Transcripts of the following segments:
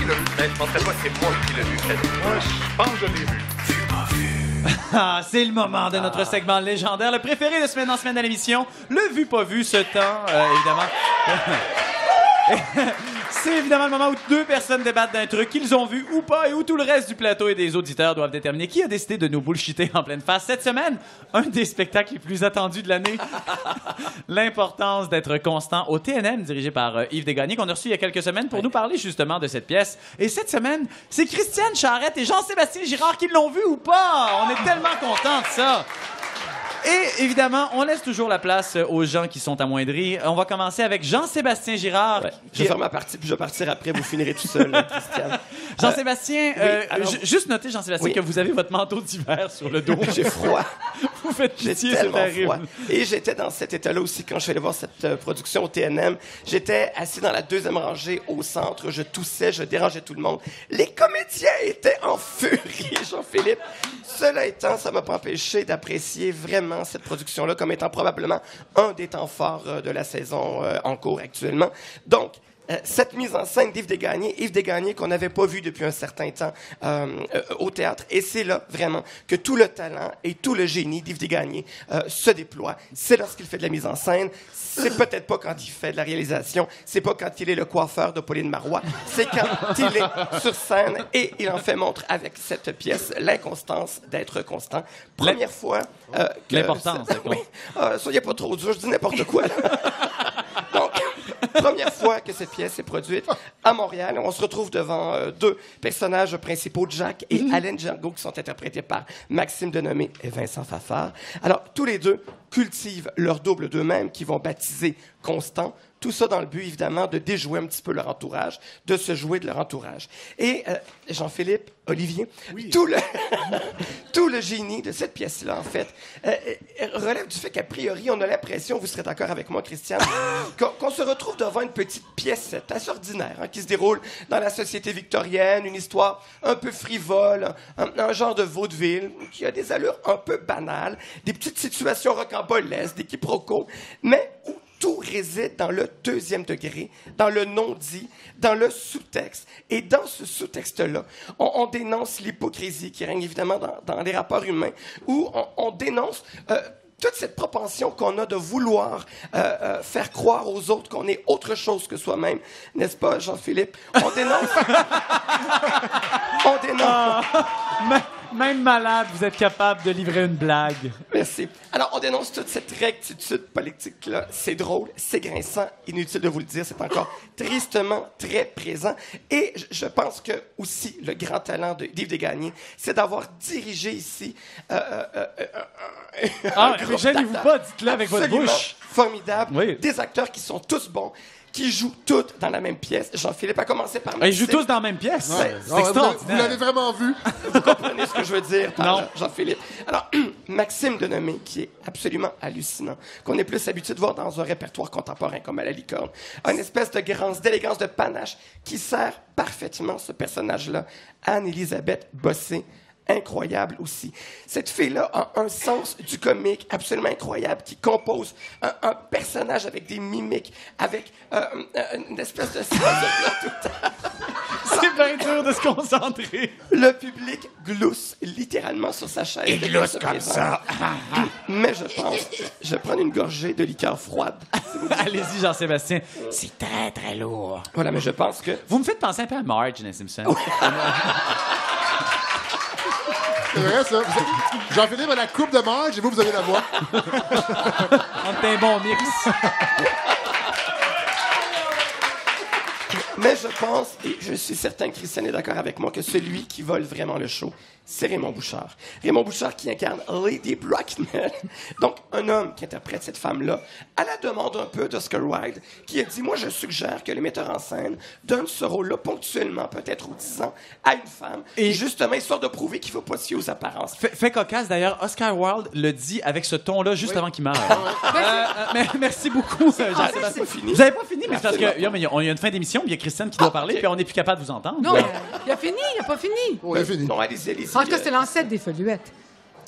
l'a vu. Mais je penserais pas que c'est moi qui l'ai vu. Moi, je pense que je l'ai vu. Ah, c'est le moment de notre segment légendaire, le préféré de semaine en semaine à l'émission. Le vu, pas vu, ce temps, évidemment. C'est évidemment le moment où deux personnes débattent d'un truc qu'ils ont vu ou pas et où tout le reste du plateau et des auditeurs doivent déterminer qui a décidé de nous bullshiter en pleine face. Cette semaine, un des spectacles les plus attendus de l'année. L'importance d'être constant au TNM, dirigé par Yves Desgagnés, qu'on a reçu il y a quelques semaines pour nous parler justement de cette pièce. Et cette semaine, c'est Christiane Charrette et Jean-Sébastien Girard qui l'ont vu ou pas. On est tellement contents de ça. Et évidemment, on laisse toujours la place aux gens qui sont amoindris. On va commencer avec Jean-Sébastien Girard. Ouais. Je vais faire ma partie, puis je vais partir après. Vous finirez tout seul, Christiane. Jean-Sébastien, alors... juste noter, Jean-Sébastien, que vous avez votre manteau d'hiver sur le dos. J'ai froid. Vous faites J'ai pitié, c'est tellement terrible. froid. Et j'étais dans cet état-là aussi quand je suis allé voir cette production au TNM. J'étais assis dans la deuxième rangée au centre. Je toussais, je dérangeais tout le monde. Les comédiens étaient en furie, Jean-Philippe. Cela étant, ça m'a pas empêché d'apprécier vraiment cette production-là comme étant probablement un des temps forts de la saison en cours actuellement. Donc, cette mise en scène d'Yves Desgagnés qu'on n'avait pas vu depuis un certain temps au théâtre. Et c'est là, vraiment, que tout le talent et tout le génie d'Yves Desgagnés se déploie. C'est lorsqu'il fait de la mise en scène. C'est peut-être pas quand il fait de la réalisation. C'est pas quand il est le coiffeur de Pauline Marois. C'est quand il est sur scène et il en fait montre avec cette pièce l'inconstance d'être constant. Première fois que... L'importance. Oui. Soyez pas trop dur, je dis n'importe quoi. Là. Donc, première fois que cette pièce est produite à Montréal. On se retrouve devant deux personnages principaux, Jack et Alain Django, qui sont interprétés par Maxime Denomé et Vincent Fafard. Alors, tous les deux cultivent leur double d'eux-mêmes, qui vont baptiser Constant. Tout ça dans le but, évidemment, de déjouer un petit peu leur entourage, de se jouer de leur entourage. Et Jean-Philippe, Olivier, tout le génie de cette pièce-là, en fait, relève du fait qu'a priori, on a l'impression, vous serez d'accord avec moi, Christiane, qu'on se retrouve devant une petite pièce assez ordinaire, qui se déroule dans la société victorienne, une histoire un peu frivole, un genre de vaudeville, qui a des allures un peu banales, des petites situations rocambolesques, des quiproquos, mais où tout réside dans le deuxième degré, dans le non-dit, dans le sous-texte. Et dans ce sous-texte-là, on dénonce l'hypocrisie qui règne évidemment dans les rapports humains, où on dénonce toute cette propension qu'on a de vouloir faire croire aux autres qu'on est autre chose que soi-même. N'est-ce pas, Jean-Philippe? On dénonce... on dénonce... Même malade, vous êtes capable de livrer une blague. Merci. Alors, on dénonce toute cette rectitude politique-là. C'est drôle, c'est grinçant, inutile de vous le dire, c'est encore tristement très présent. Et je pense que aussi le grand talent d'Yves Desgagnés, c'est d'avoir dirigé ici gênez-vous pas, dites-le avec votre bouche. Formidable. Oui. Des acteurs qui sont tous bons, qui jouent tous dans la même pièce. Jean-Philippe a commencé par... Ils jouent tous dans la même pièce. Ouais. C'est extraordinaire. Vous l'avez vraiment vu? Vous comprenez ce que je veux dire par Non. Jean-Philippe. Alors, Maxime Denomé, qui est absolument hallucinant, qu'on est plus habitué de voir dans un répertoire contemporain comme à la Licorne, une espèce de grâce, d'élégance, de panache qui sert parfaitement ce personnage-là. Anne-Élisabeth Bossé, incroyable aussi. Cette fille-là a un sens du comique absolument incroyable, qui compose un personnage avec des mimiques, avec une espèce de sens de plat tout le temps. C'est bien dur de se concentrer. Le public glousse littéralement sur sa chaise. Il glousse comme ça. Mais je vais prendre une gorgée de liqueur froide. Allez-y, Jean-Sébastien. C'est très, très lourd. Voilà, mais je pense que... Vous me faites penser un peu à Marge, les Simpsons. C'est vrai, ça. Jean-Philippe a la coupe de Marge et vous avez la voix. On est un bon mix. Mais je pense, et je suis certain que Christiane est d'accord avec moi, que celui qui vole vraiment le show, c'est Raymond Bouchard. Raymond Bouchard qui incarne Lady Bracknell. Donc, un homme qui interprète cette femme-là, à la demande un peu d'Oscar Wilde, qui a dit, moi, je suggère que les metteurs en scène donnent ce rôle-là ponctuellement, peut-être aux 10 ans, à une femme, et justement, histoire de prouver qu'il ne faut pas se fier aux apparences. Fait cocasse, d'ailleurs, Oscar Wilde le dit avec ce ton-là juste avant qu'il meure. Merci beaucoup, Jean-Sébastien. c'est pas fini. Vous n'avez pas fini, mais c'est parce Absolument qu'il y a une fin d'émission, puis il y a Christiane qui doit parler, ok. puis on n'est plus capable de vous entendre. Non, il a fini, il a pas fini. Oui, fini. Non, allez-y. En tout cas, c'était l'ancêtre des Foluettes.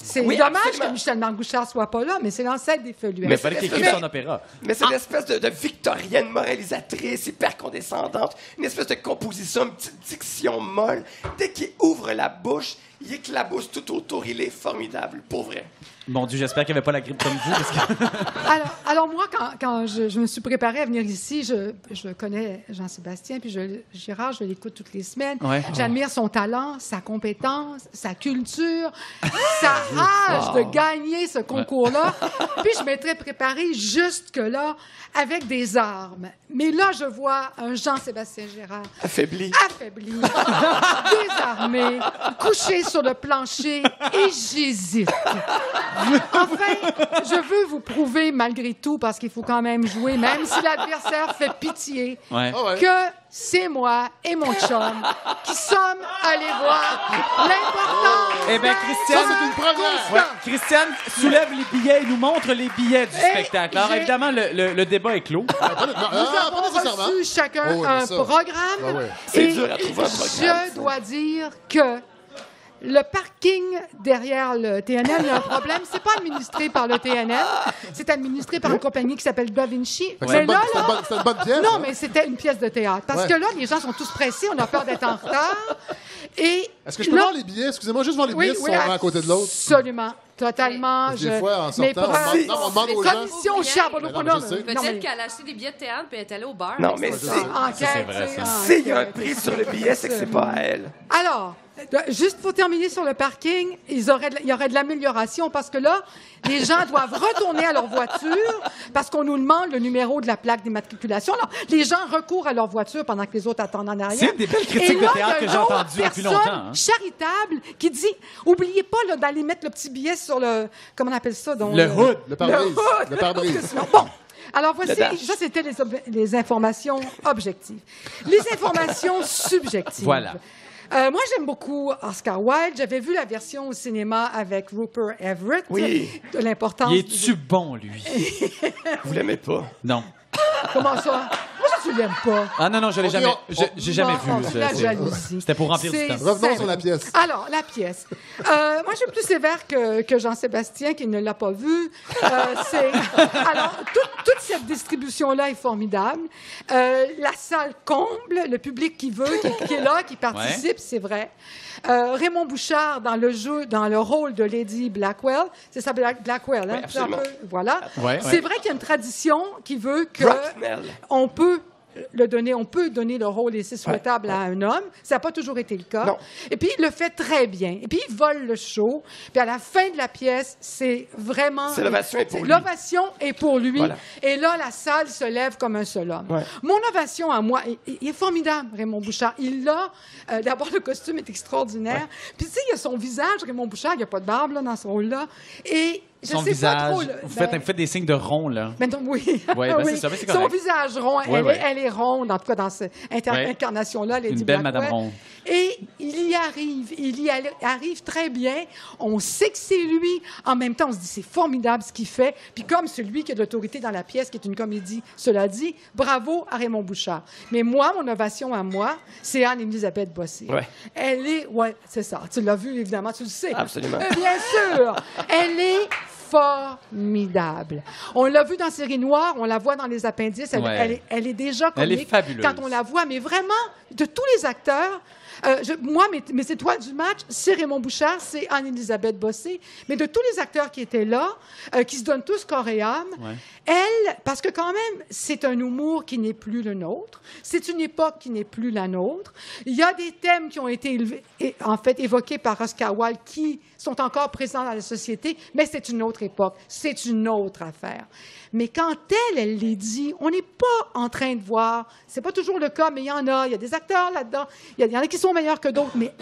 C'est Oui, dommage absolument. que Michel Marc-Bouchard soit pas là, mais c'est l'ancêtre des Feluets. Mais il fallait qu'il écrive Mais- son opéra. Mais c'est une espèce de victorienne moralisatrice, hyper condescendante, une espèce de composition, une petite diction molle. Dès qu'il ouvre la bouche, il éclabousse tout autour. Il est formidable, pour vrai. Mon Dieu, j'espère qu'il n'y avait pas la grippe comme vous. Parce que... Alors moi, quand je me suis préparée à venir ici, je connais Jean-Sébastien, puis Gérard, je l'écoute toutes les semaines. Ouais. J'admire son talent, sa compétence, sa culture, sa rage de gagner ce concours-là. Puis je m'étais préparée jusque-là avec des armes. Mais là, je vois un Jean-Sébastien Gérard Affaibli. affaibli, désarmé, couché sur le plancher, et j'hésite. Enfin, je veux vous prouver, malgré tout, parce qu'il faut quand même jouer, même si l'adversaire fait pitié, Ouais. Ah ouais. que c'est moi et mon chum qui sommes allés voir l'important. Eh bien, Ça, Christiane... c'est une première. Ouais, Christiane soulève les billets et nous montre les billets du spectacle. Alors, j'ai- évidemment, le débat est clos. Pas Nous avons nécessairement. reçu chacun Oh oui, un mais ça. programme. Ah ouais. C'est Et dur à trouver un programme, je dois dire que le parking derrière le TNM, il y a un problème. C'est pas administré par le TNM. C'est administré par une compagnie qui s'appelle Da Vinci. Fait que Mais C'est une là, bonne- c'est une bonne pièce. non, hein? mais c'était une pièce de théâtre. Parce Ouais. que là, les gens sont tous pressés. On a peur d'être en retard. Et Est-ce que je peux là- voir les billets? Excusez-moi, juste voir les billets si oui, sont l'un à côté de l'autre. Absolument. Totalement. Parce que des fois, en mais sortant, on demande aux gens. commission Charbonneau. Mais non, mais je sais. non, mais- Peut-être qu'elle a acheté des billets de théâtre puis elle est allée au bar. Non, avec mais son c'est- chum. Enquête, c'est vrai, ça. S'il y a un enquête. prix sur le billet, c'est que c'est pas à elle. Alors, juste pour terminer sur le parking, il y aurait de l'amélioration parce que là, les gens doivent retourner à leur voiture parce qu'on nous demande le numéro de la plaque d'immatriculation. Alors, les gens recourent à leur voiture pendant que les autres attendent en arrière. C'est une des belles critiques Et là, de théâtre il y que a j'ai une autre entendues depuis personne longtemps, hein. charitable qui dit, oubliez pas là, d'aller mettre le petit billet sur le, comment on appelle ça? Donc, Le hood. Le pare-brise. hood. Le pare-brise. Parce que sinon- Bon. Alors voici, Le dash. ça c'était les informations objectives. Les informations subjectives. Voilà. Moi, j'aime beaucoup Oscar Wilde. J'avais vu la version au cinéma avec Rupert Everett. Oui. De l'importance. Il est-tu bon, lui? Vous l'aimez pas? Non. Comment ça? Moi, je ne l'aime pas. Ah non, non, je l'ai Ok, jamais, on- j'ai jamais Bon, vu. c'est la C'est- jalousie. C'était pour remplir du C'est temps. Revenons simple. sur la pièce. Alors, la pièce. Moi, je suis plus sévère que Jean-Sébastien, qui ne l'a pas vue. Alors, toute cette distribution-là est formidable. La salle comble, le public qui veut, qui est là, qui participe, c'est vrai. Raymond Bouchard, dans le rôle de Lady Blackwell, c'est ça, Blackwell, hein? Oui, absolument. Voilà. Ouais, C'est ouais. vrai qu'il y a une tradition qui veut que Bracknell. on peut donner le rôle et c'est souhaitable à un homme. Ça n'a pas toujours été le cas. Non. Et puis, il le fait très bien. Et puis, il vole le show. Puis, à la fin de la pièce, c'est vraiment... C'est l'ovation est pour lui. L'ovation est pour lui. Voilà. Et là, la salle se lève comme un seul homme. Ouais. Mon ovation à moi, il est formidable, Raymond Bouchard. Il l'a... D'abord, le costume est extraordinaire. Puis, tu sais, il y a son visage, Raymond Bouchard. Il n'y a pas de barbe là, dans ce rôle-là. Et je Son sais visage. pas trop... Vous faites des signes de rond, là. Mais non, oui. Ouais, ben c'est ça, mais c'est Son correct. visage rond, Ouais, ouais. elle est ronde, en tout cas dans cette Ouais. incarnation-là, Lady Une belle Blackwell. Madame Ronde. Et il y arrive très bien. On sait que c'est lui. En même temps, on se dit, c'est formidable ce qu'il fait. Puis comme celui qui a de l'autorité dans la pièce, qui est une comédie, cela dit, bravo à Raymond Bouchard. Mais moi, mon ovation à moi, c'est Anne-Élisabeth Bossé. Ouais. C'est ça. Tu l'as vu, évidemment, tu le sais. Absolument. Bien sûr. Elle est formidable. On l'a vu dans Série Noire, on la voit dans les appendices, Ouais. elle est déjà Elle comique. est fabuleuse. Quand on la voit, mais vraiment, de tous les acteurs, moi, mes étoiles du match, c'est Raymond Bouchard, c'est Anne-Élisabeth Bossé, mais de tous les acteurs qui étaient là, qui se donnent tous corps et âme, Ouais. elle, parce que quand même, c'est un humour qui n'est plus le nôtre, c'est une époque qui n'est plus la nôtre. Il y a des thèmes qui ont été évoqués par Oscar Wilde qui sont encore présents dans la société, mais c'est une autre époque, c'est une autre affaire. Mais quand elle les dit, on n'est pas en train de voir, c'est pas toujours le cas, mais il y en a, il y a des acteurs là-dedans, il y en a qui sont meilleurs que d'autres, mais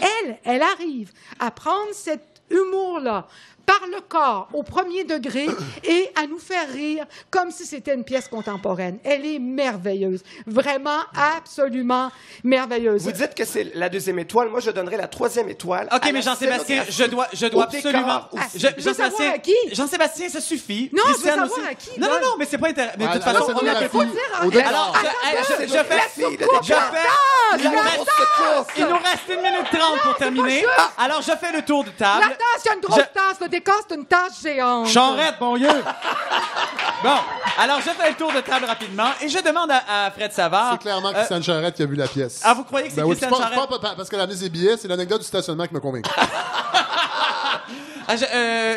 elle arrive à prendre cet humour-là par le corps, au premier degré, et à nous faire rire comme si c'était une pièce contemporaine. Elle est merveilleuse. Vraiment, absolument merveilleuse. Vous dites que c'est la deuxième étoile. Moi, je donnerais la troisième étoile. OK, à mais la Jean-Sébastien, scénographie. je dois Au décor absolument... aussi. Je veux savoir à qui. Jean-Sébastien, ça suffit. Non, je veux Christiane savoir aussi. à qui, Non, non, donne. non, mais c'est pas intéressant. Mais de toute À la façon, on a scénographie, dire- au décor. Alors, je La fais... fille de Je décor. fais... La grosse secousse. Il nous reste 1 minute 30 pour terminer. Alors, je fais le tour de table. La tasse, il y a une grosse tasse, le décor, c'est une tâche géante. Charrette, bon Dieu! Bon, alors je fais le tour de table rapidement et je demande à Fred Savard... C'est clairement Christiane Charrette qui a vu la pièce. Ah, vous croyez que c'est Ben oui, Christiane puis Charrette? pas parce qu'elle a amené ses billets, c'est l'anecdote du stationnement qui m'a convaincu.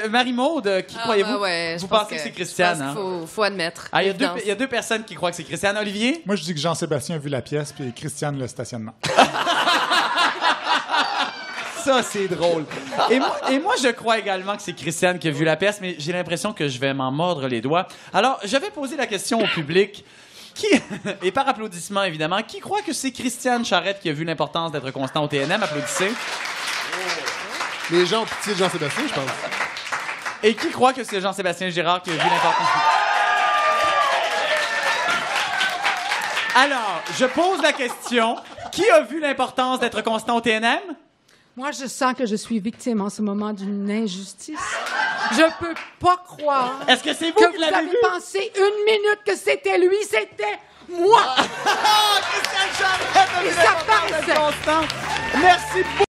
Marie-Maude, qui croyez-vous? Ouais, Vous pensez que c'est Christiane, hein? Faut admettre. Ah, il y Évidence. a deux personnes qui croient que c'est Christiane. Olivier? Moi, je dis que Jean-Sébastien a vu la pièce, puis Christiane le stationnement. Ça, c'est drôle. Et moi, je crois également que c'est Christiane qui a vu la pièce, mais j'ai l'impression que je vais m'en mordre les doigts. Alors, je vais poser la question au public. Et par applaudissement, évidemment, qui croit que c'est Christiane Charrette qui a vu l'importance d'être constant au TNM? Applaudissez. Les gens ont pitié de Jean-Sébastien, je pense. Et qui croit que c'est Jean-Sébastien Girard qui a vu l'importance? Alors, je pose la question. Qui a vu l'importance d'être constant au TNM? Moi, je sens que je suis victime en ce moment d'une injustice. Je peux pas croire Est-ce que c'est vous que qui vous l'avez avez vu? pensé une minute que c'était lui, c'était moi. Christiane Charrette a vu Et ça l'importance paraissait. d'être constant. Merci beaucoup.